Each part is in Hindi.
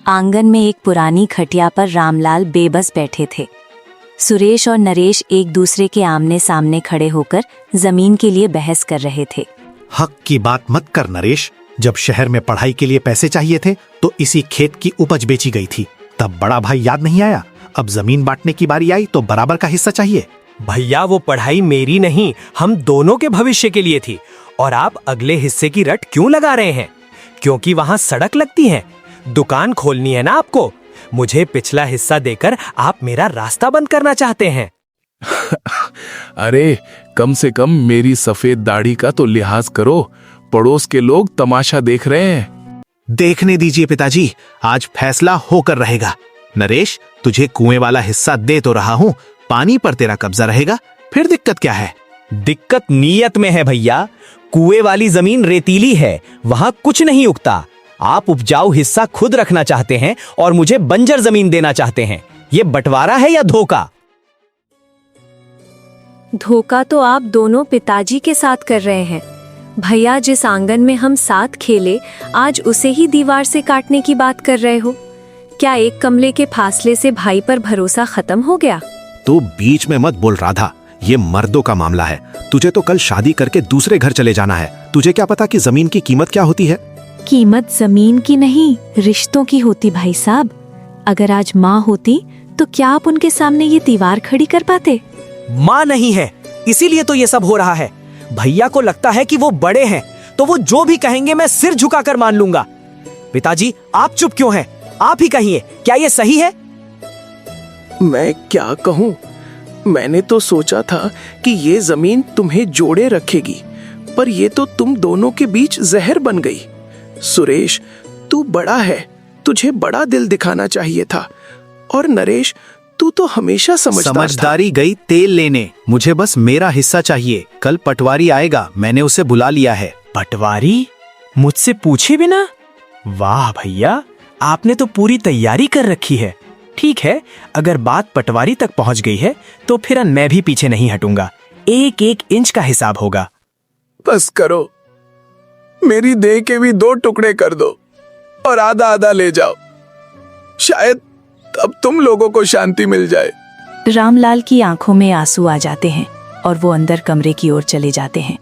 आंगन में एक पुरानी खटिया पर रामलाल बेबस बैठे थे। सुरेश और नरेश एक दूसरे के आमने सामने खड़े होकर जमीन के लिए बहस कर रहे थे। हक की बात मत कर नरेश। जब शहर में पढ़ाई के लिए पैसे चाहिए थे तो इसी खेत की उपज बेची गई थी। तब बड़ा भाई याद नहीं आया? अब जमीन बांटने की बारी आई तो बराबर का हिस्सा चाहिए। भैया वो पढ़ाई मेरी नहीं, हम दोनों के भविष्य के लिए थी। और आप अगले हिस्से की रट क्यों लगा रहे हैं? क्योंकि वहाँ सड़क लगती है, दुकान खोलनी है ना आपको। मुझे पिछला हिस्सा देकर आप मेरा रास्ता बंद करना चाहते हैं। अरे कम से कम मेरी सफेद दाढ़ी का तो लिहाज करो, पड़ोस के लोग तमाशा देख रहे हैं। देखने दीजिए पिताजी, आज फैसला होकर रहेगा। नरेश, तुझे कुएं वाला हिस्सा दे तो रहा हूँ, पानी पर तेरा कब्जा रहेगा, फिर दिक्कत क्या है? दिक्कत नीयत में है भैया। कुएं वाली जमीन रेतीली है, वहाँ कुछ नहीं उगता। आप उपजाऊ हिस्सा खुद रखना चाहते हैं और मुझे बंजर जमीन देना चाहते हैं। ये बंटवारा है या धोखा? धोखा तो आप दोनों पिताजी के साथ कर रहे हैं। भैया, जिस आंगन में हम साथ खेले, आज उसे ही दीवार से काटने की बात कर रहे हो। क्या एक कमरे के फासले से भाई पर भरोसा खत्म हो गया? तू बीच में मत बोल राधा, ये मर्दों का मामला है। तुझे तो कल शादी करके दूसरे घर चले जाना है। तुझे क्या पता कि जमीन की कीमत क्या होती है? कीमत जमीन की नहीं, रिश्तों की होती भाई साहब। अगर आज माँ होती तो क्या आप उनके सामने ये दीवार खड़ी कर पाते? माँ नहीं है, इसीलिए तो ये सब हो रहा है। भैया को लगता है कि वो बड़े हैं, तो वो जो भी कहेंगे मैं सिर झुकाकर मान लूंगा। पिताजी, आप चुप क्यों हैं? आप ही कहिए, क्या ये सही है? मैं क्या कहूँ? मैंने तो सोचा था कि ये जमीन तुम्हें जोड़े रखेगी, पर ये तो तुम दोनों के बीच जहर बन गई। सुरेश, तू बड़ा है, तुझे बड़ा दिल दिखाना चाहिए था। और नरेश, तू तो हमेशा समझदारी गई तेल लेने। मुझे बस मेरा हिस्सा चाहिए। कल पटवारी आएगा, मैंने उसे बुला लिया है। पटवारी? मुझसे पूछे बिना? वाह भैया, आपने तो पूरी तैयारी कर रखी है। ठीक है, अगर बात पटवारी तक पहुंच गई है तो फिर मैं भी पीछे नहीं हटूंगा। एक एक इंच का हिसाब होगा। बस करो, मेरी देह के भी 2 टुकड़े कर दो और आधा आधा ले जाओ। शायद तब तुम लोगों को शांति मिल जाए। रामलाल की आंखों में आंसू आ जाते हैं और वो अंदर कमरे की ओर चले जाते हैं।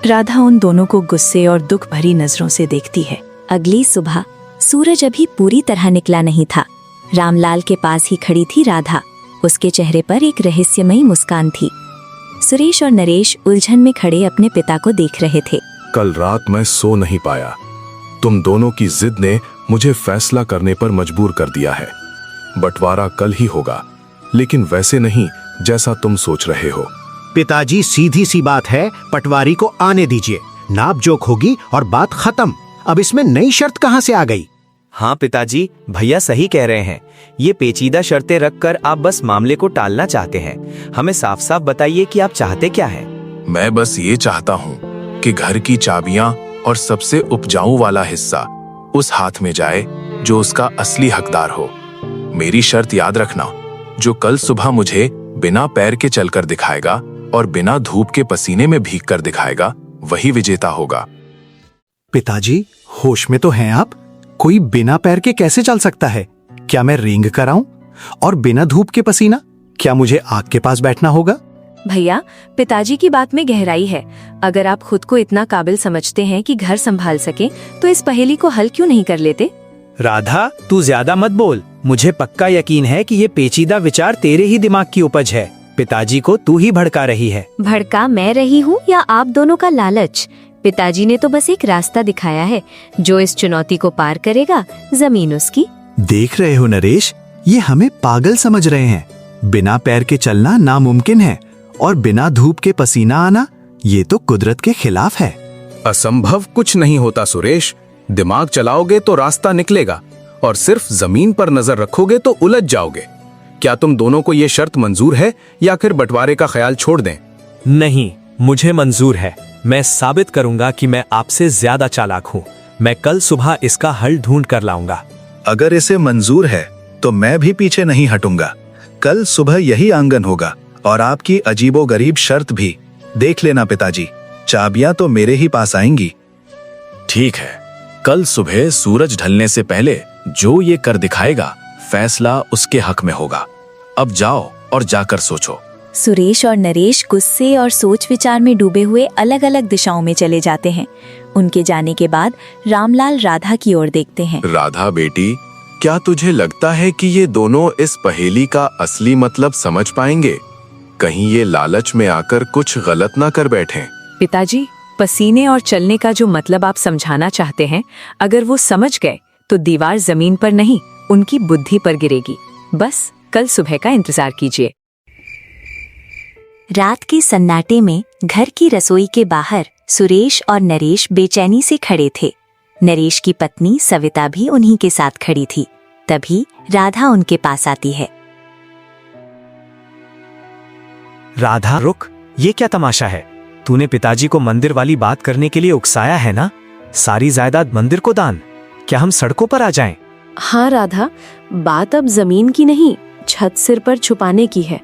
राधा उन दोनों को गुस्से और दुख भरी नजरों से देखती है। अगली सुबह सूरज अभी पूरी तरह निकला नहीं था। रामलाल के पास ही खड़ी थी राधा। उसके चेहरे पर एक रहस्यमयी मुस्कान थी। सुरेश और नरेश उलझन में खड़े अपने पिता को देख रहे थे। कल रात मैं सो नहीं पाया। तुम दोनों की जिद ने मुझे फैसला करने पर मजबूर कर दिया है। बंटवारा कल ही होगा, लेकिन वैसे नहीं जैसा तुम सोच रहे हो। पिताजी, सीधी सी बात है, पटवारी को आने दीजिए। नाप जोक होगी और बात खत्म। अब इसमें नई शर्त कहाँ से आ गई? हाँ पिताजी, भैया सही कह रहे हैं। ये पेचीदा शर्तें रखकर आप बस मामले को टालना चाहते हैं। हमें साफ साफ बताइए कि आप चाहते क्या हैं? मैं बस ये चाहता हूँ कि घर की चाबियां और सबसे उपजाऊ वाला हिस्सा उस हाथ में जाए जो उसका असली हकदार हो। मेरी शर्त याद रखना, जो कल सुबह मुझे बिना पैर के चलकर दिखाएगा और बिना धूप के पसीने में भीग कर दिखाएगा, वही विजेता होगा। पिताजी, होश में तो हैं आप? कोई बिना पैर के कैसे चल सकता है? क्या मैं रेंग कर आऊं? और बिना धूप के पसीना? क्या मुझे आग के पास बैठना होगा? भैया, पिताजी की बात में गहराई है। अगर आप खुद को इतना काबिल समझते हैं कि घर संभाल सके, तो इस पहेली को हल क्यों नहीं कर लेते? राधा, तू ज्यादा मत बोल। मुझे पक्का यकीन है कि ये पेचीदा विचार तेरे ही दिमाग की उपज है। पिताजी को तू ही भड़का रही है। भड़का मैं रही हूँ या आप दोनों का लालच? पिताजी ने तो बस एक रास्ता दिखाया है। जो इस चुनौती को पार करेगा, जमीन उसकी। देख रहे हो नरेश, ये हमें पागल समझ रहे हैं। बिना पैर के चलना नामुमकिन है और बिना धूप के पसीना आना, ये तो कुदरत के खिलाफ है। असंभव कुछ नहीं होता सुरेश। दिमाग चलाओगे तो रास्ता निकलेगा, और सिर्फ जमीन पर नजर रखोगे तो उलझ जाओगे। क्या तुम दोनों को ये शर्त मंजूर है या फिर बंटवारे का ख्याल छोड़ दें? नहीं, मुझे मंजूर है। मैं साबित करूंगा कि मैं आपसे ज्यादा चालाक हूँ। मैं कल सुबह इसका हल ढूंढ कर लाऊंगा। अगर इसे मंजूर है तो मैं भी पीछे नहीं हटूंगा। कल सुबह यही आंगन होगा और आपकी अजीबोगरीब शर्त भी। देख लेना पिताजी, चाबियां तो मेरे ही पास आएंगी। ठीक है, कल सुबह सूरज ढलने से पहले जो ये कर दिखाएगा, फैसला उसके हक में होगा। अब जाओ और जाकर सोचो। सुरेश और नरेश गुस्से और सोच विचार में डूबे हुए अलग अलग दिशाओं में चले जाते हैं। उनके जाने के बाद रामलाल राधा की ओर देखते हैं। राधा बेटी, क्या तुझे लगता है कि ये दोनों इस पहेली का असली मतलब समझ पाएंगे? कहीं ये लालच में आकर कुछ गलत ना कर बैठें। पिताजी, पसीने और चलने का जो मतलब आप समझाना चाहते हैं, अगर वो समझ गए तो दीवार जमीन पर नहीं, उनकी बुद्धि पर गिरेगी। बस कल सुबह का इंतजार कीजिए। रात के सन्नाटे में घर की रसोई के बाहर सुरेश और नरेश बेचैनी से खड़े थे। नरेश की पत्नी सविता भी उन्हीं के साथ खड़ी थी। तभी राधा उनके पास आती है। राधा रुक, ये क्या तमाशा है? तूने पिताजी को मंदिर वाली बात करने के लिए उकसाया है ना? सारी जायदाद मंदिर को दान। क्या हम सड़कों पर आ जाएं? हाँ राधा, बात अब जमीन की नहीं, छत सिर पर छुपाने की है।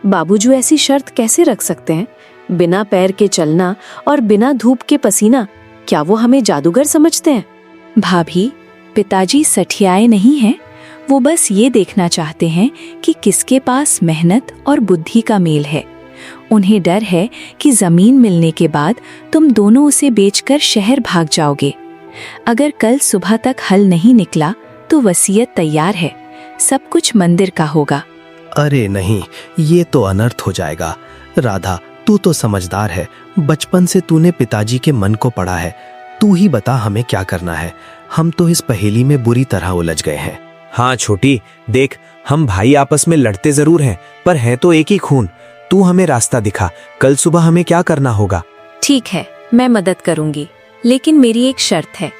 बाबूजी ऐसी शर्त कैसे रख सकते हैं? बिना पैर के चलना और बिना धूप के पसीना, क्या वो हमें जादूगर समझते हैं? भाभी, पिताजी सठियाए नहीं हैं। वो बस ये देखना चाहते हैं कि किसके पास मेहनत और बुद्धि का मेल है। उन्हें डर है कि जमीन मिलने के बाद तुम दोनों उसे बेचकर शहर भाग जाओगे। अगर कल सुबह तक हल नहीं निकला तो वसीयत तैयार है, सब कुछ मंदिर का होगा। अरे नहीं, ये तो अनर्थ हो जाएगा। राधा, तू तो समझदार है, बचपन से तूने पिताजी के मन को पढ़ा है। तू ही बता हमें क्या करना है। हम तो इस पहेली में बुरी तरह उलझ गए हैं। हाँ छोटी, देख, हम भाई आपस में लड़ते जरूर हैं, पर हैं तो एक ही खून। तू हमें रास्ता दिखा, कल सुबह हमें क्या करना होगा। ठीक है, मैं मदद करूंगी, लेकिन मेरी एक शर्त है।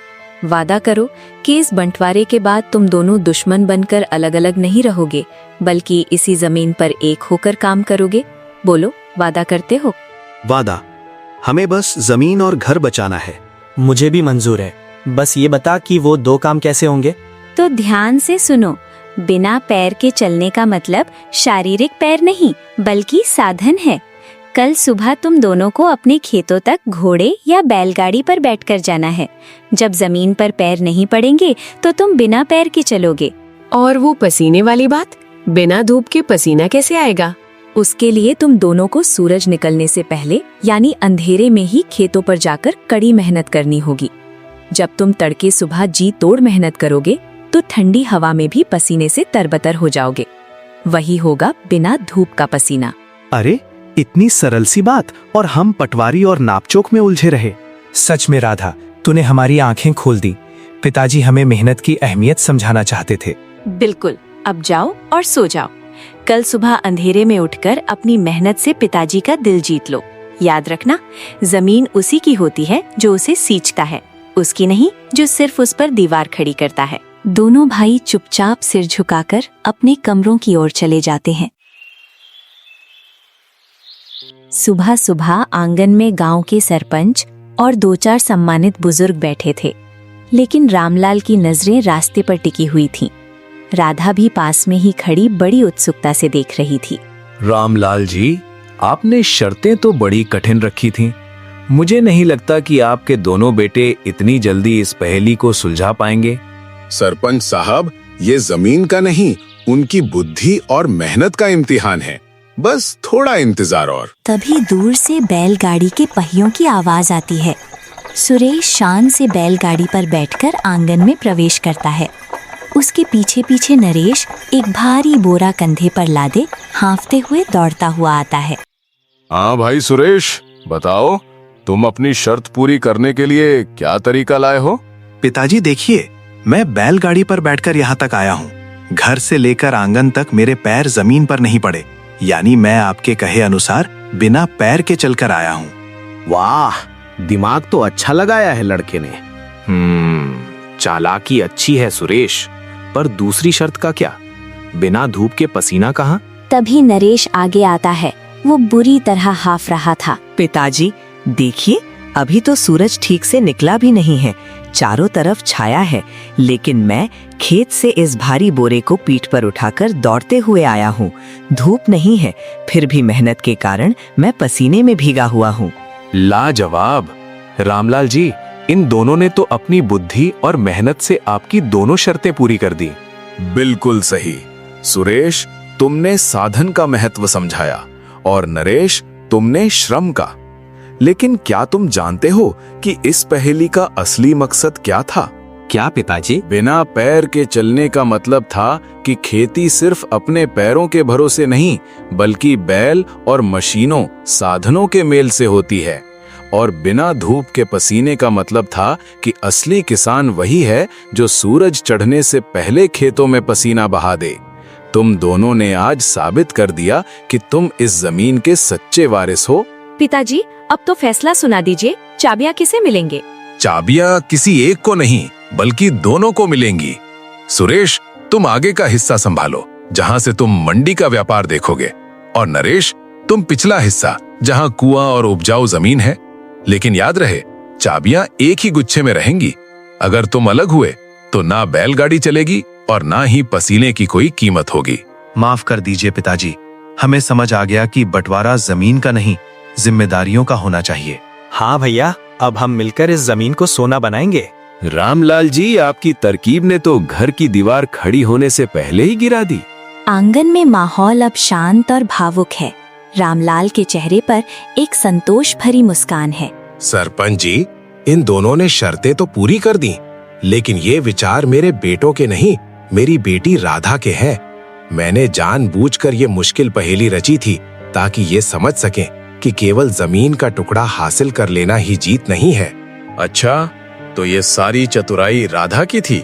वादा करो कि इस बंटवारे के बाद तुम दोनों दुश्मन बनकर अलग अलग नहीं रहोगे, बल्कि इसी जमीन पर एक होकर काम करोगे। बोलो, वादा करते हो? वादा। हमें बस जमीन और घर बचाना है। मुझे भी मंजूर है, बस ये बता कि वो दो काम कैसे होंगे। तो ध्यान से सुनो, बिना पैर के चलने का मतलब शारीरिक पैर नहीं, बल्कि साधन है। कल सुबह तुम दोनों को अपने खेतों तक घोड़े या बैलगाड़ी पर बैठकर जाना है। जब जमीन पर पैर नहीं पड़ेंगे तो तुम बिना पैर के चलोगे। और वो पसीने वाली बात, बिना धूप के पसीना कैसे आएगा? उसके लिए तुम दोनों को सूरज निकलने से पहले यानी अंधेरे में ही खेतों पर जाकर कड़ी मेहनत करनी होगी। जब तुम तड़के सुबह जी तोड़ मेहनत करोगे तो ठंडी हवा में भी पसीने से तरबतर हो जाओगे। वही होगा बिना धूप का पसीना। अरे, इतनी सरल सी बात, और हम पटवारी और नापचोक में उलझे रहे। सच में राधा, तूने हमारी आंखें खोल दी। पिताजी हमें मेहनत की अहमियत समझाना चाहते थे। बिल्कुल, अब जाओ और सो जाओ। कल सुबह अंधेरे में उठकर अपनी मेहनत से पिताजी का दिल जीत लो। याद रखना, जमीन उसी की होती है जो उसे सींचता है, उसकी नहीं जो सिर्फ उस पर दीवार खड़ी करता है। दोनों भाई चुपचाप सिर झुकाकर अपने कमरों की ओर चले जाते हैं। सुबह सुबह आंगन में गांव के सरपंच और 2-4 सम्मानित बुजुर्ग बैठे थे, लेकिन रामलाल की नजरें रास्ते पर टिकी हुई थीं। राधा भी पास में ही खड़ी बड़ी उत्सुकता से देख रही थी। रामलाल जी, आपने शर्तें तो बड़ी कठिन रखी थीं। मुझे नहीं लगता कि आपके दोनों बेटे इतनी जल्दी इस पहेली को सुलझा पाएंगे। सरपंच साहब, ये जमीन का नहीं, उनकी बुद्धि और मेहनत का इम्तिहान है। बस थोड़ा इंतजार और। तभी दूर से बैलगाड़ी के पहियों की आवाज आती है। सुरेश शान से बैलगाड़ी पर बैठकर आंगन में प्रवेश करता है। उसके पीछे पीछे नरेश एक भारी बोरा कंधे पर लादे हाँफते हुए दौड़ता हुआ आता है। हाँ भाई सुरेश, बताओ, तुम अपनी शर्त पूरी करने के लिए क्या तरीका लाए हो? पिताजी देखिए, मैं बैलगाड़ी पर बैठकर यहाँ तक आया हूँ। घर से लेकर आंगन तक मेरे पैर जमीन पर नहीं पड़े, यानी मैं आपके कहे अनुसार बिना पैर के चलकर आया हूँ। वाह, दिमाग तो अच्छा लगाया है लड़के ने। चालाकी अच्छी है सुरेश, पर दूसरी शर्त का क्या? बिना धूप के पसीना कहाँ? तभी नरेश आगे आता है। वो बुरी तरह हाफ रहा था। पिताजी देखिए, अभी तो सूरज ठीक से निकला भी नहीं है, चारों तरफ छाया है, लेकिन मैं खेत से इस भारी बोरे को पीठ पर उठाकर दौड़ते हुए आया हूँ। धूप नहीं है, फिर भी मेहनत के कारण मैं पसीने में भीगा हुआ हूँ। लाजवाब। रामलाल जी, इन दोनों ने तो अपनी बुद्धि और मेहनत से आपकी दोनों शर्तें पूरी कर दी। बिल्कुल सही। सुरेश, तुमने साधन का महत्व समझाया और नरेश, तुमने श्रम का। लेकिन क्या तुम जानते हो कि इस पहेली का असली मकसद क्या था? क्या पिताजी? बिना पैर के चलने का मतलब था कि खेती सिर्फ अपने पैरों के भरोसे नहीं, बल्कि बैल और मशीनों, साधनों के मेल से होती है। और बिना धूप के पसीने का मतलब था कि असली किसान वही है जो सूरज चढ़ने से पहले खेतों में पसीना बहा दे। तुम दोनों ने आज साबित कर दिया कि तुम इस जमीन के सच्चे वारिस हो। पिताजी, अब तो फैसला सुना दीजिए, चाबियां किसे मिलेंगे? चाबियां किसी एक को नहीं, बल्कि दोनों को मिलेंगी। सुरेश, तुम आगे का हिस्सा संभालो, जहां से तुम मंडी का व्यापार देखोगे। और नरेश, तुम पिछला हिस्सा, जहां कुआं और उपजाऊ जमीन है। लेकिन याद रहे, चाबियां एक ही गुच्छे में रहेंगी। अगर तुम अलग हुए तो ना बैलगाड़ी चलेगी और ना ही पसीने की कोई कीमत होगी। माफ कर दीजिए पिताजी, हमें समझ आ गया कि बंटवारा जमीन का नहीं, जिम्मेदारियों का होना चाहिए। हाँ भैया, अब हम मिलकर इस जमीन को सोना बनाएंगे। रामलाल जी, आपकी तरकीब ने तो घर की दीवार खड़ी होने से पहले ही गिरा दी। आंगन में माहौल अब शांत और भावुक है। रामलाल के चेहरे पर एक संतोष भरी मुस्कान है। सरपंच जी, इन दोनों ने शर्तें तो पूरी कर दी, लेकिन ये विचार मेरे बेटों के नहीं, मेरी बेटी राधा के हैं। मैंने जानबूझकर ये मुश्किल पहेली रची थी ताकि ये समझ सकें कि केवल जमीन का टुकड़ा हासिल कर लेना ही जीत नहीं है। अच्छा, तो ये सारी चतुराई राधा की थी।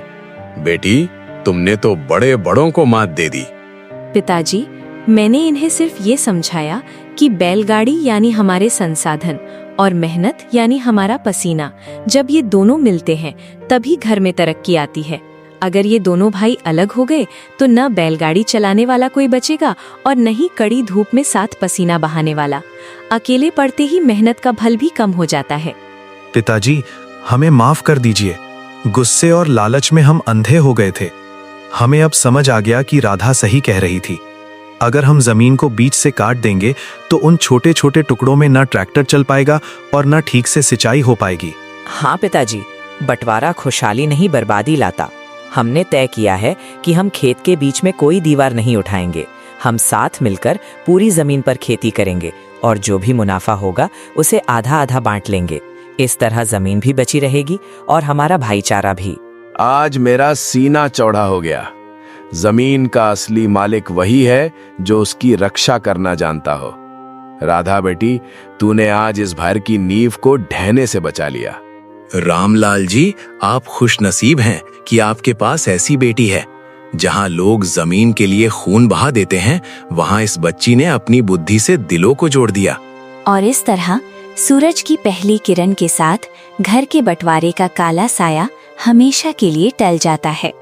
बेटी, तुमने तो बड़े बड़ों को मात दे दी। पिताजी, मैंने इन्हें सिर्फ ये समझाया कि बैलगाड़ी यानी हमारे संसाधन और मेहनत यानी हमारा पसीना, जब ये दोनों मिलते हैं तभी घर में तरक्की आती है। अगर ये दोनों भाई अलग हो गए तो न बैलगाड़ी चलाने वाला कोई बचेगा और न ही कड़ी धूप में साथ पसीना बहाने वाला। अकेले पड़ते ही मेहनत का फल भी कम हो जाता है। पिताजी, हमें माफ कर दीजिए। गुस्से और लालच में हम अंधे हो गए थे। हमें अब समझ आ गया कि राधा सही कह रही थी। अगर हम जमीन को बीच से काट देंगे तो उन छोटे छोटे टुकड़ों में ना ट्रैक्टर चल पाएगा और ना ठीक से सिंचाई हो पाएगी। हाँ पिताजी, बंटवारा खुशहाली नहीं बर्बादी लाता। हमने तय किया है कि हम खेत के बीच में कोई दीवार नहीं उठाएंगे। हम साथ मिलकर पूरी जमीन पर खेती करेंगे और जो भी मुनाफा होगा उसे आधा आधा बांट लेंगे। इस तरह जमीन भी बची रहेगी और हमारा भाईचारा भी। आज मेरा सीना चौड़ा हो गया। जमीन का असली मालिक वही है जो उसकी रक्षा करना जानता हो। राधा बेटी, तूने आज इस घर की नींव को ढहने से बचा लिया। रामलाल जी, आप खुशनसीब हैं कि आपके पास ऐसी बेटी है। जहां लोग जमीन के लिए खून बहा देते हैं, वहां इस बच्ची ने अपनी बुद्धि से दिलों को जोड़ दिया। और इस तरह सूरज की पहली किरण के साथ घर के बंटवारे का काला साया हमेशा के लिए टल जाता है।